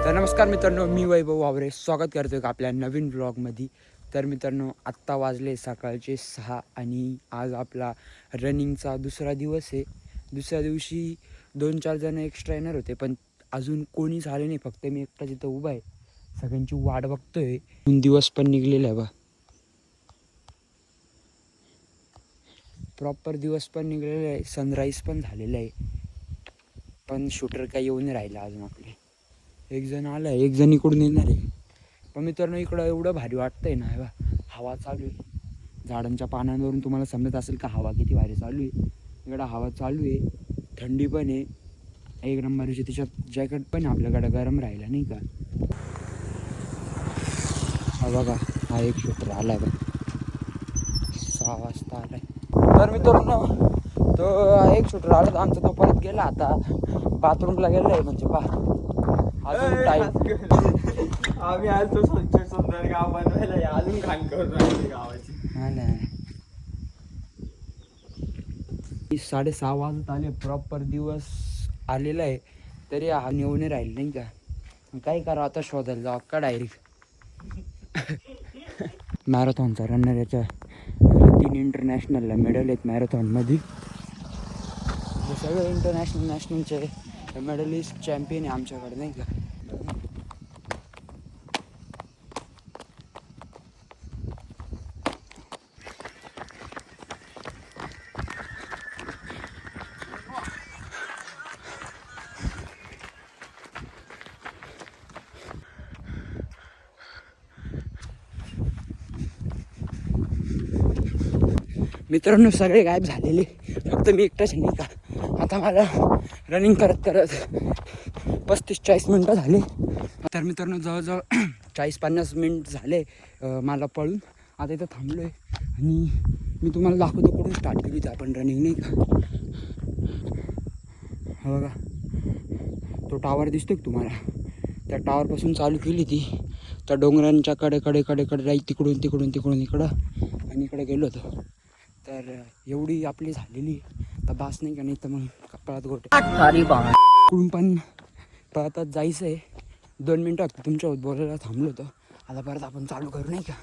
तर नमस्कार मित्रांनो, मी वैभव वावरे स्वागत करतोय आपल्या नवीन ब्लॉगमध्ये. तर मित्रांनो, आत्ता वाजले सकाळचे 6 आणि आज आपला रनिंगचा दुसरा दिवस आहे. दुसऱ्या दिवशी 2-4 जण एक्स्ट्रा येणार होते, पण अजून कोणीच आले नाही. फक्त मी एकटा तिथं उभा आहे, सगळ्यांची वाट बघतोय. दिवस पण निघलेला आहे बा, प्रॉपर दिवस पण निघलेला आहे, सनराईज पण झालेला आहे. पण शूटर काही येऊन राहिला अजून. आपले एक जण आला आहे, एक जण इकडून येणार आहे. पण मित्रांनो, इकडं एवढं भारी वाटतंय ना, बा हवा चालू आहे. झाडांच्या पानांवरून तुम्हाला समजत असेल का हवा किती भारी चालू आहे. इकडं हवा चालू आहे, थंडी पण आहे एक नंबरची. त्याच्यात जॅकेट पण आपल्याकडं गरम राहिला नाही का. हा बघा, हा एक शूटर आला आहे बा, 6 वाजता आला आहे. तर मित्रांनो, तो एक शूटर आला तर आमचा तो परत गेला. आता बाथरूमला गेला आहे. म्हणजे पा अजून टाईम आम्ही आज तो स्वच्छ सुंदर गाव बनवायला अजून घाण करून राहिली गावाची. हा ना, 6:30 वाजत आले. प्रॉपर दिवस आलेला आहे, तरी हा नेऊन राहील नाही का. काय करा आता, शोधायला जाऊ का डायरेक्ट. मॅरेथॉनचा रनर, याच्या 3 इंटरनॅशनलला मेडल आहेत मॅरेथॉनमध्ये. सगळे इंटरनॅशनल नॅशनलचे मेडलिस्ट चॅम्पियन आहे आमच्याकडे नाही का. मित्रांनो, सगळे गायब झालेले, फक्त मी एकटाच नाही का. आता मला रनिंग करत करत 35-40 मिनटं झाले. तर मित्रांनो, जवळजवळ 40-50 मिनिट झाले मला पळून. आता इथं थांबलो आहे आणि मी तुम्हाला दाखवतो कुठून स्टार्ट केली होती आपण रनिंग नाही का. हा बघा, तो टावर दिसतो का तुम्हाला, त्या टावरपासून चालू केली ती. त्या डोंगरांच्या कडे राईट तिकडून इकडं आणि इकडे गेलो होतो. तर एवढी आपली झालेली तर बास नाही का. नाही तर मग कपाळात गोटे कुठून पण पळतात जायचं आहे. 2 मिनटं तुमच्यासोबत बोलायला थांबलो होतो. आता परत आपण चालू करू नाही का.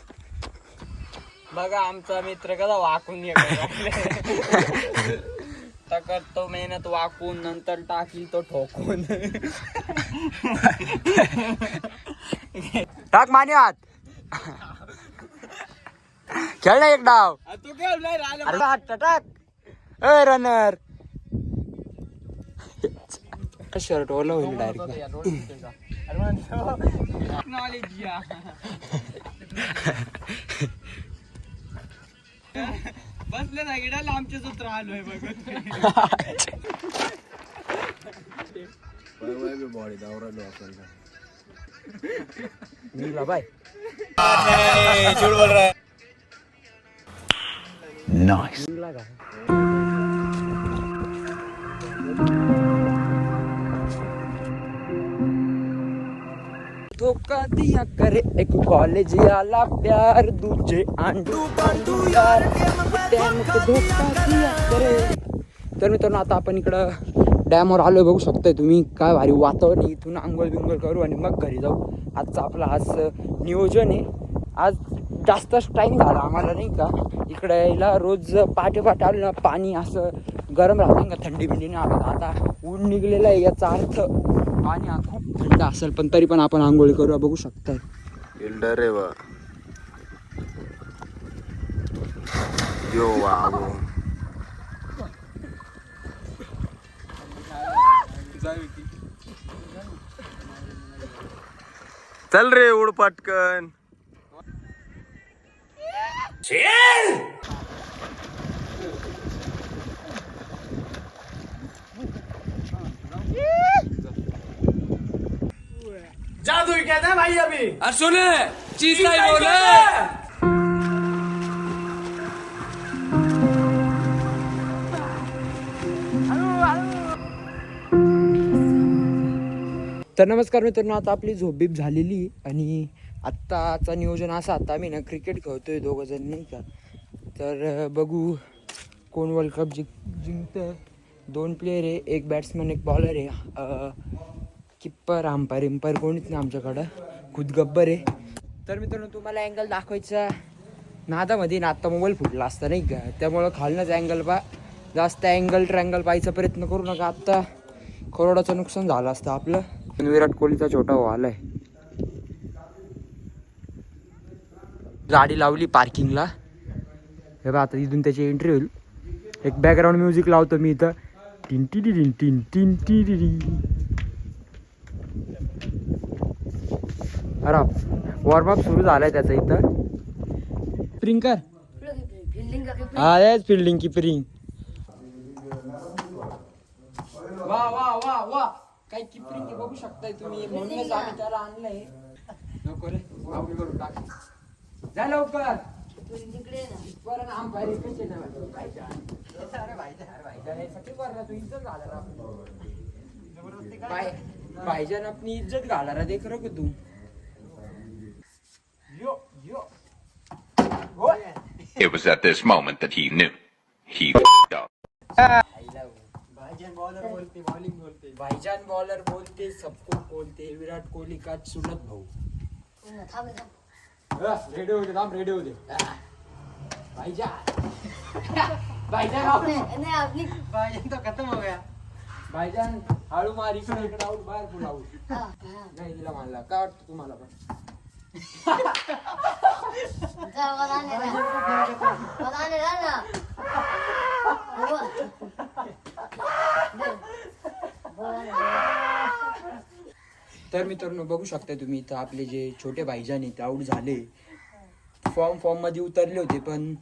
बघा आमचा मित्र कसा वाकून करतो मेहनत, वाकून नंतर टाकील तो ठोकून. टाक मान्यात, खेळ ना एक डाव. तू खेळ नाही राहिला. अरे टाक ए रनर. शर्ट ओला होईल डायरेक्ट. बसले ना गिडाला आमचे सूत्र आलोय बघ. बाय. झूठ बोल रहा है. नाइस. धोखा दिया करे एक कॉलेज आला प्यार, दूजे आंडू यार धोखा दिया करे. तर मित्रांनो, आता आपण इकडं डॅमवर आलोय, बघू शकताय तुम्ही. काय भारी वातावरण आहे. इथून आंघोळ बिंघोळ करू आणि मग घरी जाऊ. आजचा आपला नियोजन आहे. आज जास्तच टाईम झाला आम्हाला नाही का इकडे यायला. रोज पहाटे आलो ना, पाणी असं गरम राहतं का, थंडी बिंडी नाही आलं. आता ऊन निघलेलं आहे, याचा अर्थ पाणी हा खूप थंड असेल. पण तरी पण आपण आंघोळी करूया, बघू शकताय. चल रे उड पटकन. जादू क्या था भाई अभी. सुने चीज नहीं बोले. तर नमस्कार मित्रांनो, आता आपली झोपबीप झालेली आणि आत्ताचा नियोजन असा. आता आम्ही ना क्रिकेट खेळतोय 2 जण नाही का. तर बघू कोण वर्ल्ड कप जिंकतं. 2 प्लेयर आहे, एक बॅट्समन एक बॉलर आहे. किप्पर आंपायर इम्पायर कोणीच नाही आमच्याकडं, खुद गब्बर आहे. तर मित्रांनो तुम्हाला अँगल दाखवायचा नादामध्ये ना, आत्ता मोबाईल फुटला असता नाही का, त्यामुळं खालनंच अँगल जास्त अँगल ट्रँगल पाहायचा प्रयत्न करू नका. आत्ता करोडाचं नुकसान झालं असतं आपलं. पण विराट कोहलीचा छोटा भाऊ आलाय, गाडी लावली पार्किंगला. हे बघा आता इथून त्याची एंट्री होईल. एक बॅकग्राऊंड म्युझिक लावतो मी इथं, tin T tin tin tin T T. अरे वॉर्मअप सुरू झालाय त्याचा इथं. स्प्रिंकर हा याच फिल्डिंग किपरिंग. वा वा वा वा काय किपरिंग बघू शकताय तुम्ही, म्हणूनच आम्ही त्याला आणलंय. नको रे आवडी करून टाक जा लवकर. बरं आंपायर इकडेच आहे ना भाईजान. अरे भाईजान भाईजान यासाठी बरं तू इज्जत घाला भाईजान अपनी इज्जत घाला रहा देख रहे हो तू. यो यो It was at this moment that he knew. He f***ed up. भाईजान बॉलर बोलते, बॉलिंग बोलते. भाईजान बॉलर बोलते, सबको बोलते, विराट कोहली का चुलत भाऊ. रेडी होते थांब, रेडी होते भाईजान. भाईजान भाईजान तो खत्म हो गया. भाईजान हळू मार, इकडे आउट बाहेर फुल आउट. नाही दिला मानला. काय वाटतं तुम्हाला पण? तर मित्रांनो बघू शकता तुम्ही इथं आपले जे छोटे भाईजान आहेत आउट झाले. फॉर्म मध्ये उतरले होते पण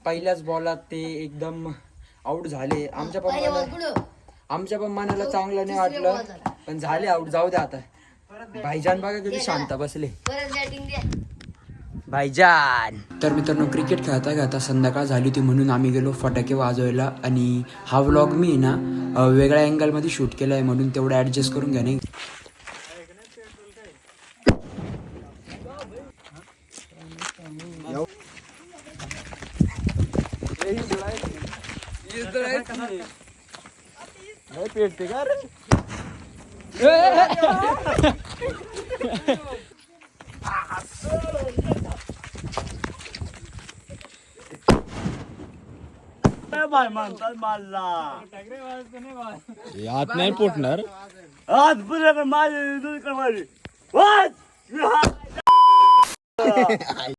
पहिल्याच बॉलात ते एकदम आउट झाले. आमच्या पण मनाला चांगलं नाही वाटलं, पण झाले आउट. जाऊ द्या आता. भाईजान बघा किती शांत बसले भाईजान. तर मित्रांनो क्रिकेट खेळता खेळता संध्याकाळ झाली होती म्हणून आम्ही गेलो फटाके वाजवायला. आणि हा व्लॉग मी ना वेगळ्या अँगलमध्ये शूट केला आहे म्हणून तेवढं ॲडजस्ट करून घ्या. नाही पेटते का रे? बाय म्हणतात मारला यात नाही पोटणार. आज पुढे माझे